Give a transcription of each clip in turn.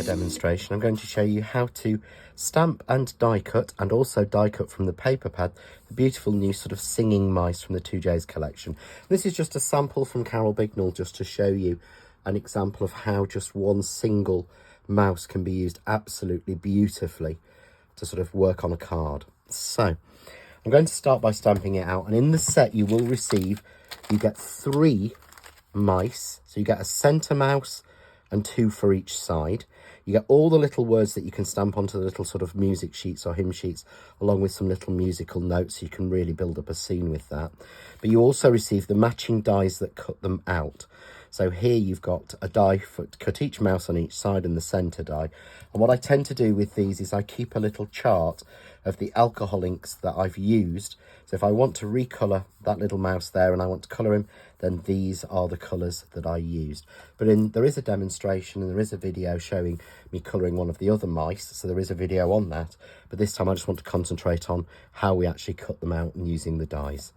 demonstration, I'm going to show you how to stamp and die cut, and also die cut from the paper pad, the beautiful new sort of singing mice from the 2Js collection. This is just a sample from Carol Bignell, just to show you an example of how just one single mouse can be used absolutely beautifully to sort of work on a card. So I'm going to start by stamping it out, and in the set you will receive, you get 3 mice. So you get a centre mouse and 2 for each side. You get all the little words that you can stamp onto the little sort of music sheets or hymn sheets, along with some little musical notes, so you can really build up a scene with that. But you also receive the matching dies that cut them out. So here you've got a die for cut each mouse on each side and the centre die. And what I tend to do with these is I keep a little chart of the alcohol inks that I've used. So if I want to recolour that little mouse there and I want to colour him, then these are the colours that I used. But there is a demonstration and there is a video showing me colouring one of the other mice, so there is a video on that. But this time I just want to concentrate on how we actually cut them out and using the dies.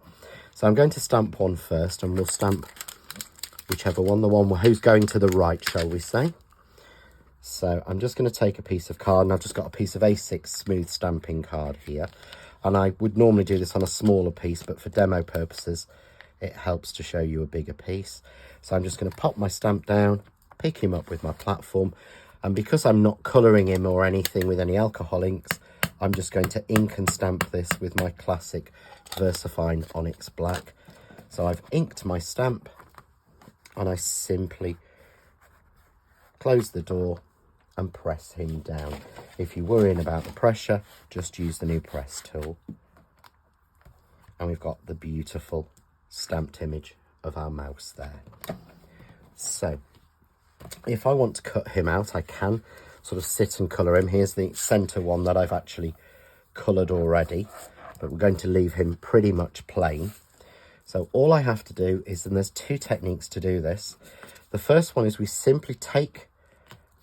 So I'm going to stamp one first, and we'll stamp whichever one, the one who's going to the right, shall we say. So I'm just going to take a piece of card, and I've just got a piece of A6 smooth stamping card here. And I would normally do this on a smaller piece, but for demo purposes, it helps to show you a bigger piece. So I'm just going to pop my stamp down, pick him up with my platform. And because I'm not colouring him or anything with any alcohol inks, I'm just going to ink and stamp this with my classic VersaFine Onyx Black. So I've inked my stamp, and I simply close the door and press him down. If you're worrying about the pressure, just use the new press tool. And we've got the beautiful stamped image of our mouse there. So if I want to cut him out, I can sort of sit and colour him. Here's the centre one that I've actually coloured already, but we're going to leave him pretty much plain. So all I have to do is, and there's 2 techniques to do this. The first one is we simply take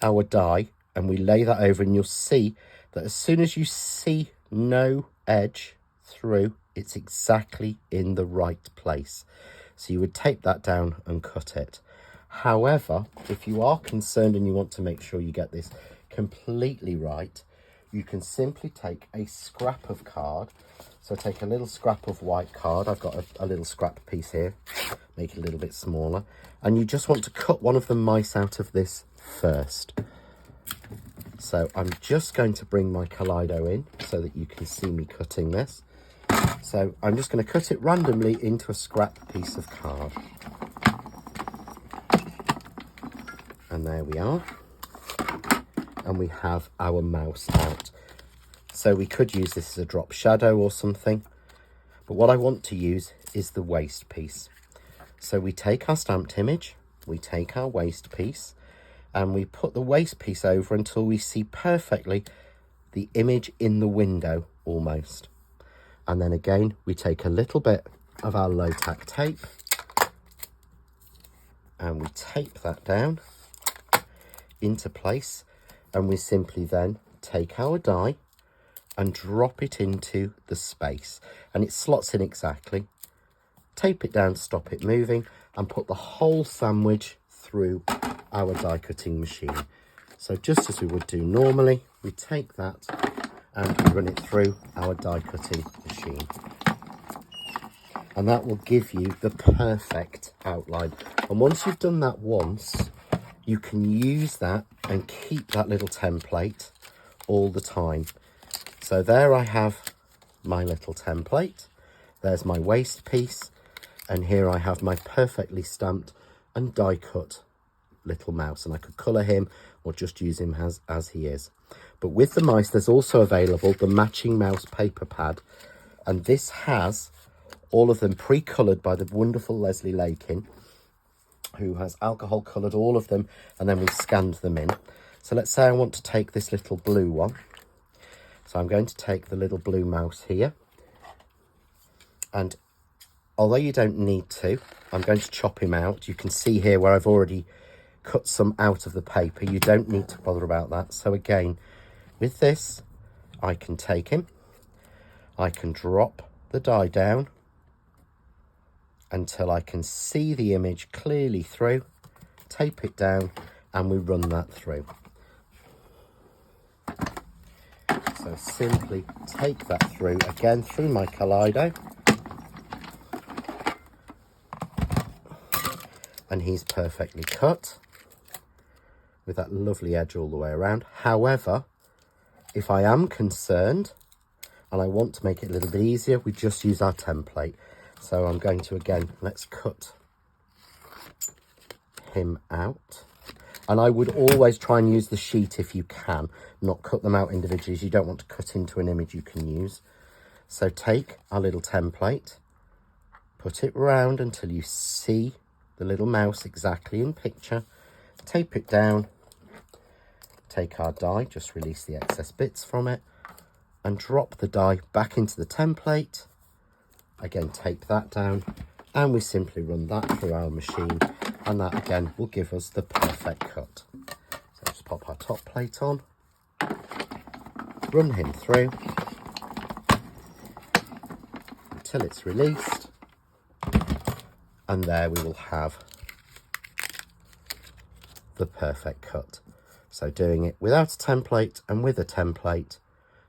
our die and we lay that over, and you'll see that as soon as you see no edge through, it's exactly in the right place. So you would tape that down and cut it. However, if you are concerned and you want to make sure you get this completely right, you can simply take a scrap of card. So take a little scrap of white card. I've got a little scrap piece here, make it a little bit smaller. And you just want to cut one of the mice out of this first. So I'm just going to bring my Kaleido in so that you can see me cutting this. So I'm just going to cut it randomly into a scrap piece of card. And there we are. And we have our mouse out. So we could use this as a drop shadow or something. But what I want to use is the waist piece. So we take our stamped image, we take our waist piece, and we put the waist piece over until we see perfectly the image in the window almost. And then again, we take a little bit of our low tack tape and we tape that down into place, and we simply then take our die and drop it into the space, and it slots in exactly. Tape it down, stop it moving, and put the whole sandwich through our die cutting machine. So just as we would do normally, we take that and we run it through our die cutting machine. And that will give you the perfect outline. And once you've done that once, you can use that and keep that little template all the time. So there I have my little template. There's my waist piece. And here I have my perfectly stamped and die cut little mouse. And I could colour him or just use him as he is. But with the mice, there's also available the matching mouse paper pad. And this has all of them pre-coloured by the wonderful Leslie Lakin, who has alcohol coloured all of them, and then we scanned them in. So let's say I want to take this little blue one. So I'm going to take the little blue mouse here, and although you don't need to, I'm going to chop him out. You can see here where I've already cut some out of the paper. You don't need to bother about that. So again, with this, I can take him, I can drop the die down until I can see the image clearly through, tape it down, and we run that through. So simply take that through, again through my Kaleido. And he's perfectly cut with that lovely edge all the way around. However, if I am concerned and I want to make it a little bit easier, we just use our template. So I'm going to, again, let's cut him out. And I would always try and use the sheet if you can, not cut them out individually, as you don't want to cut into an image you can use. So take our little template, put it round until you see the little mouse exactly in picture, tape it down, take our die, just release the excess bits from it, and drop the die back into the template. Again, tape that down, and we simply run that through our machine, and that again will give us the perfect cut. So just pop our top plate on, run him through until it's released, and there we will have the perfect cut. So doing it without a template and with a template,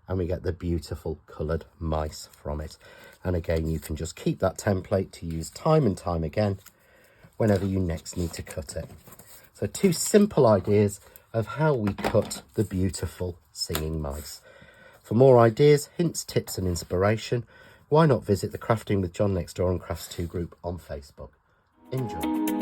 and we get the beautiful coloured mice from it. And again, you can just keep that template to use time and time again whenever you next need to cut it. So 2 simple ideas of how we cut the beautiful singing mice. For more ideas, hints, tips and inspiration, why not visit the Crafting with John Next Door and Crafts2 group on Facebook. Enjoy.